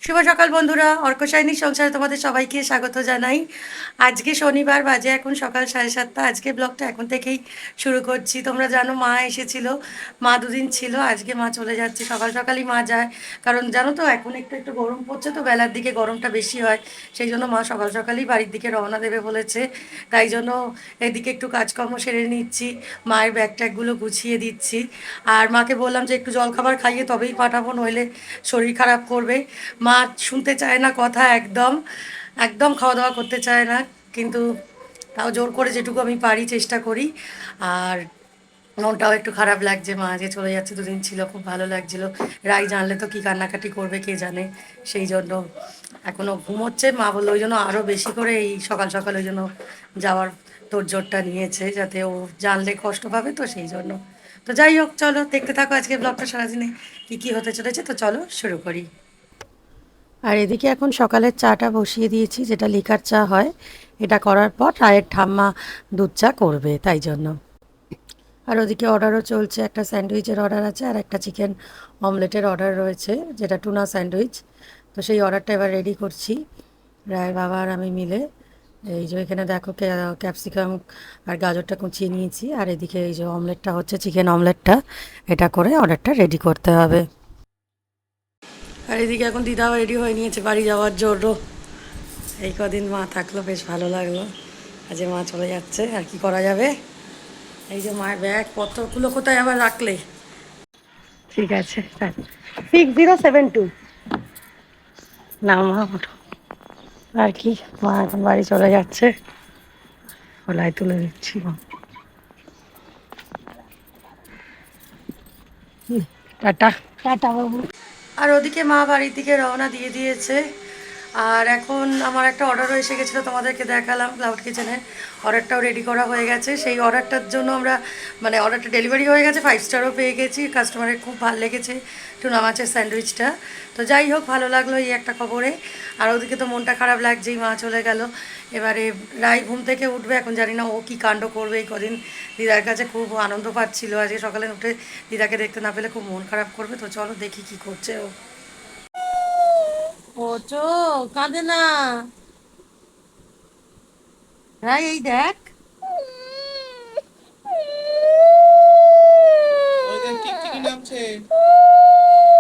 শুভ সকাল বন্ধুরা, অর্কশাইনী সংসারে তোমাদের সবাইকে স্বাগত জানাই। আজকে শনিবার, বাজে এখন সকাল 7:30। আজকে ব্লগটা এখন থেকেই শুরু করছি। তোমরা জানো মা এসেছিল, মা দুদিন ছিল, আজকে মা চলে যাচ্ছে। সকাল সকালই মা যায়, কারণ জানো তো এখন একটু একটু গরম পড়ছে, তো বেলার দিকে গরমটা বেশি হয়। সেই জন্য মা সকাল সকালই বাড়ির দিকে রওনা দেবে বলেছে। তাই জন্য এদিকে একটু কাজকর্ম সেরে নিচ্ছি, মায়ের ব্যাগ ট্যাগগুলো গুছিয়ে দিচ্ছি। আর মাকে বললাম যে একটু জলখাবার খাইয়ে তবেই পাঠাবো, নইলে শরীর খারাপ করবে। মা শুনতে চায় না কথা, একদম একদম খাওয়া দাওয়া করতে চায় না, কিন্তু তাও জোর করে যেটুকু আমি পারি চেষ্টা করি। আর মনটাও একটু খারাপ লাগছে, মা যে চলে যাচ্ছে, দুদিন ছিল, খুব ভালো লাগছিল। রাই জানলে তো কি কান্নাকাটি করবে কে জানে। সেই জন্য এখনও ঘুমোচ্ছে, মা বললো ওই জন্য আরও বেশি করে এই সকাল সকাল ওই জন্য যাওয়ার তোড়জোড়টা নিয়েছে, যাতে ও জানলে কষ্ট পাবে, তো সেই জন্য। তো যাই হোক, চলো দেখতে থাকো আজকে ব্লগটা সারাদিনে কী কী হতে চলেছে। তো চলো শুরু করি। আর এদিকে এখন সকালের চাটা বসিয়ে দিয়েছি, যেটা লিকার চা হয়। এটা করার পর রায়ের ঠাম্মা দুধ চা করবে, তাই জন্য। আর ওদিকে অর্ডারও চলছে, একটা স্যান্ডউইচের অর্ডার আছে আর একটা চিকেন অমলেটের অর্ডার রয়েছে, যেটা টুনা স্যান্ডউইচ। তো সেই অর্ডারটা এবার রেডি করছি রায়ের বাবা আর আমি মিলে। এই যে এখানে দেখো ক্যাপসিকাম আর গাজরটা কুচিয়ে নিয়েছি, আর এদিকে এই যে অমলেটটা হচ্ছে, চিকেন অমলেটটা। এটা করে অর্ডারটা রেডি করতে হবে। আর এদিকে এখন দিদাও রেডি হয়ে নিয়েছে বাড়ি যাওয়ার জন্য। এই কদিন মা থাকলো, বেশ ভালো লাগলো। আজ মা চলে যাচ্ছে, আর কি করা যাবে। এই যে মায়ের ব্যাগ পত্রগুলো কোথায় আবার রাখলে। ঠিক আছে, 6072 না মা ওঠো। আর কি, মা এখন বাড়ি চলে যাচ্ছে, গলায় তুলে দিচ্ছি। টাটা। টাটা বাবু। আর ওদিকে মা বাড়ির দিকে রওনা দিয়ে দিয়েছে। আর এখন আমার একটা অর্ডারও এসে গেছিলো, তোমাদেরকে দেখালাম ক্লাউড কিচেনের। অর্ডারটাও রেডি করা হয়ে গেছে। সেই অর্ডারটার জন্য আমরা মানে অর্ডারটা ডেলিভারি হয়ে গেছে, 5 স্টারও পেয়ে গেছি। কাস্টমারের খুব ভালো লেগেছে টুনা মাছের স্যান্ডউইচটা। তো যাই হোক, ভালো লাগলো এই একটা খবরে। আর ওদিকে তো মনটা খারাপ লাগছেই, মা চলে গেল। এবারে রাই ঘুম থেকে উঠবে, এখন জানি না ও কী কাণ্ড করবে। এই কদিন দিদার কাছে খুব আনন্দ পাচ্ছিল, আজকে সকালে উঠে দিদাকে দেখতে না পেলে খুব মন খারাপ করবে। তো চলো দেখি কি করছে ও। ওচো, কাঁদে না রাই, এই দেখ।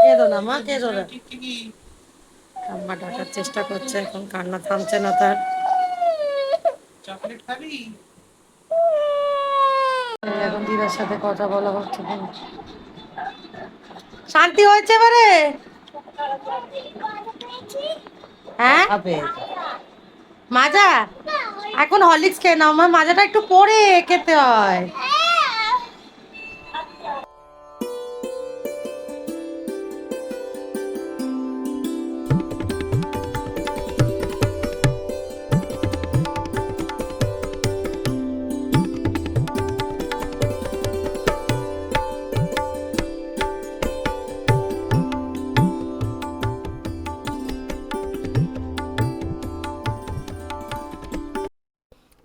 কেঁদো না মা, কেঁদো না। ঠাম্মা ডাকার চেষ্টা করছে, এখন কান্না থামছে না তার। এখন দিদার সাথে কথা বলা হচ্ছে। শান্তি হয়েছে এবারে? হ্যাঁ, মাজা। এখন হরলিক্স খেয়ে নাও, আমার মাজাটা একটু পরে খেতে হয়।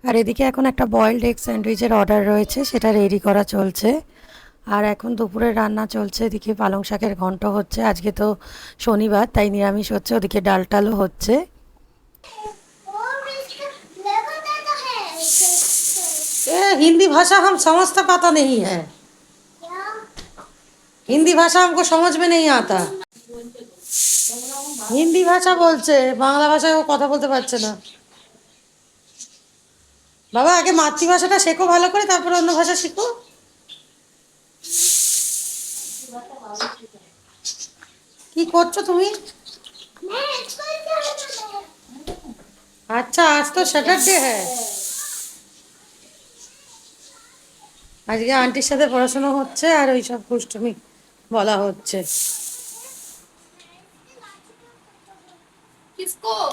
আর এদিকে এখন একটা বয়েলড এগ স্যান্ডউইচের অর্ডার রয়েছে, সেটা রেডি করা চলছে। আর এখন দুপুরে রান্না চলছে, এদিকে পালং শাকের ঘন্ট হচ্ছে। আজকে তো শনিবার, তাই নিরামিষ হচ্ছে। ওদিকে ডাল টালও হচ্ছে। हिंदी भाषा हम समझता पता नहीं है, हिंदी भाषा हमको समझ में नहीं आता। হিন্দি ভাষা বলছে, বাংলা ভাষায় ও কথা বলতে পারছে না। বাবা আগে মাতৃভাষাটা শেখো ভালো করে, তারপর অন্য ভাষা শিখো। কি করছো তুমি? আচ্ছা, আজ তো স্যাটারডে হ্যাঁ। আজকে আন্টির সাথে পড়াশোনা হচ্ছে, আর ওই সব দুষ্টুমি বলা হচ্ছে।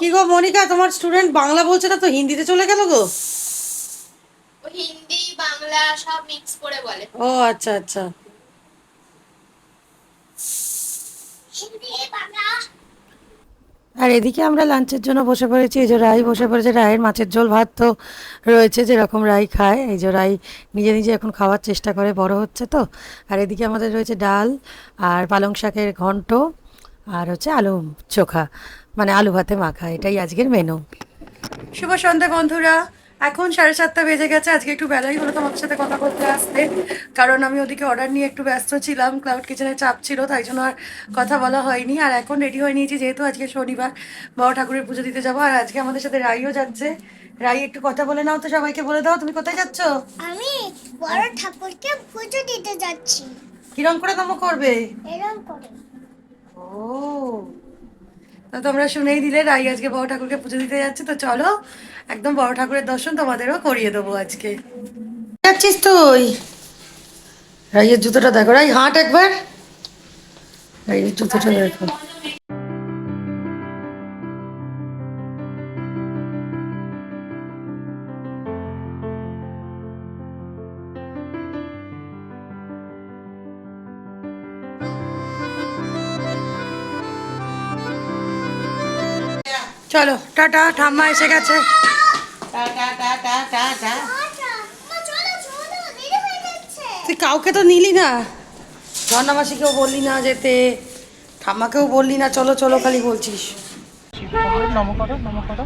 কি গো মনিকা, তোমার স্টুডেন্ট বাংলা বলছে না তো, হিন্দিতে চলে গেল গো? হিন্দি বাংলা সব মিক্স করে বলে। ও আচ্ছা আচ্ছা। আর এদিকে আমরা লাঞ্চের জন্য বসে পড়েছি। এই যে রাই বসে পড়েছে, রায়ের মাছের ঝোল ভাত তো রয়েছে, যেরকম রাই খায়। এই যে রাই নিজে নিজে এখন খাওয়ার চেষ্টা করে, বড় হচ্ছে তো। আর এদিকে আমাদের রয়েছে ডাল আর পালং শাকের ঘন্ট, আর হচ্ছে আলু চোখা, মানে আলু ভাতে মাখা, এটাই আজকের মেনু। শুভ সন্ধ্যা বন্ধুরা, এখন 7:30 বেজে গেছে। আজকে একটু বেলাই হলো তোমাদের সাথে কথা বলতে আসতে, কারণ আমি ওদিকে অর্ডার নিয়ে একটু ব্যস্ত ছিলাম, ক্লাউড কিচেনের চাপ ছিল, তাই জন্য আর কথা বলা হয়নি। আর এখন রেডি হয়ে নিয়েছি, যেহেতু আজকে শনিবার, বড় ঠাকুরের পুজো দিতে যাবো। আর আজকে আমাদের সাথে রাইও যাচ্ছে। রাই, একটু কথা বলে নাও তো, সবাইকে বলে দাও তুমি কোথায় যাচ্ছ। আমি বড় ঠাকুরকে পুজো দিতে যাচ্ছি। কিরম করে তোমরা করবে? এরকম করে। ও, তো তোমরা শুনেই দিলে, রাই আজকে বড় ঠাকুরকে পুজো দিতে যাচ্ছে। তো চলো, একদম বড় ঠাকুরের দর্শন তোমাদেরও করিয়ে দেবো আজকে। যাচ্ছিস তুই? রাইয়ের জুতোটা দেখো, রাই হাঁট একবার, রাইয়ের জুতোটা দেখো। চলো টাটা, ঠাম্মা এসে গেছে। মা চলো চলো, দেরি হয়ে যাচ্ছে। তুই কাউকে তো নিলি না, ঝর্ণামাসিকেও বললি না যেতে, ঠাম্মাকেও বললি না, চলো চলো খালি বলছিস। নম করো, নম করো।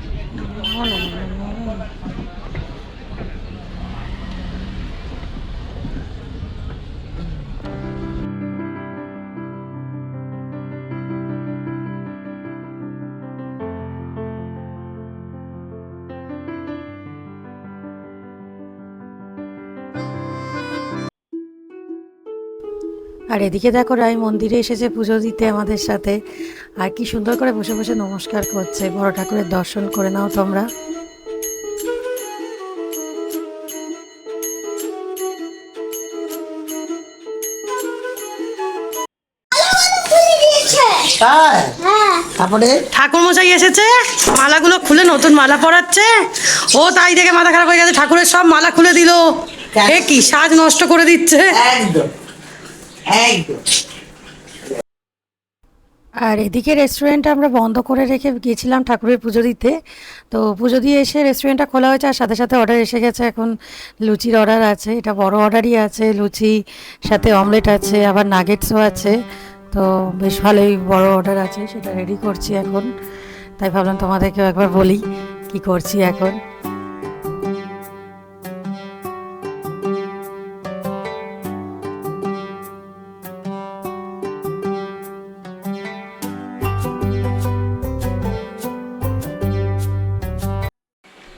আর এদিকে দেখো, রাই মন্দিরে এসেছে পুজো দিতে আমাদের সাথে, আর কি সুন্দর করে বসে বসে নমস্কার করছে। বড় ঠাকুরের দর্শন করে নাও তোমরা। খুলে দিয়েছে। তাই হ্যাঁ। তারপরে ঠাকুর মশাই এসেছে, মালাগুলো খুলে নতুন মালা পরাচ্ছে। ও তাই দেখে মাথা খারাপ হয়ে গেছে, ঠাকুরের সব মালা খুলে দিল। এ কি সাজ নষ্ট করে দিচ্ছে। একদম একদম। আর এদিকে রেস্টুরেন্টটা আমরা বন্ধ করে রেখে গিয়েছিলাম ঠাকুরের পুজো দিতে। তো পুজো দিয়ে এসে রেস্টুরেন্টটা খোলা হয়েছে, আর সাথে সাথে অর্ডার এসে গেছে। এখন লুচির অর্ডার আছে, এটা বড় অর্ডারই আছে, লুচি সাথে অমলেট আছে, আবার নাগেটসও আছে। তো বেশ ভালোই বড় অর্ডার আছে, সেটা রেডি করছি এখন। তাই ভাবলাম তোমাদেরকেও একবার বলি কি করছি এখন।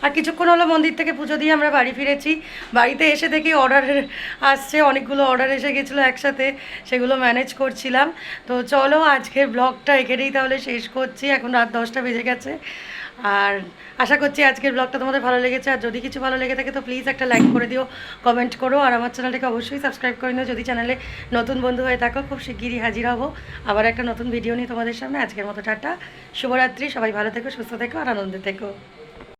আর কিছুক্ষণ হলো মন্দির থেকে পুজো দিয়ে আমরা বাড়ি ফিরেছি। বাড়িতে এসে দেখি অর্ডার আসছে, অনেকগুলো অর্ডার এসে গেছিলো একসাথে, সেগুলো ম্যানেজ করছিলাম। তো চলো আজকের ব্লগটা এখানেই তাহলে শেষ করছি, এখন রাত 10টা বেজে গেছে। আর আশা করছি আজকের ব্লগটা তোমাদের ভালো লেগেছে। আর যদি কিছু ভালো লেগে থাকে তো প্লিজ একটা লাইক করে দিও, কমেন্ট করো, আর আমার চ্যানেলটাকে অবশ্যই সাবস্ক্রাইব করে নিও যদি চ্যানেলে নতুন বন্ধু হয়ে থাকো। খুব শিগগিরই হাজির হবো আবার একটা নতুন ভিডিও নিয়ে তোমাদের সামনে। আজকের মতো টাটা, শুভরাত্রি, সবাই ভালো থেকো, সুস্থ থেকো আর আনন্দে থেকো।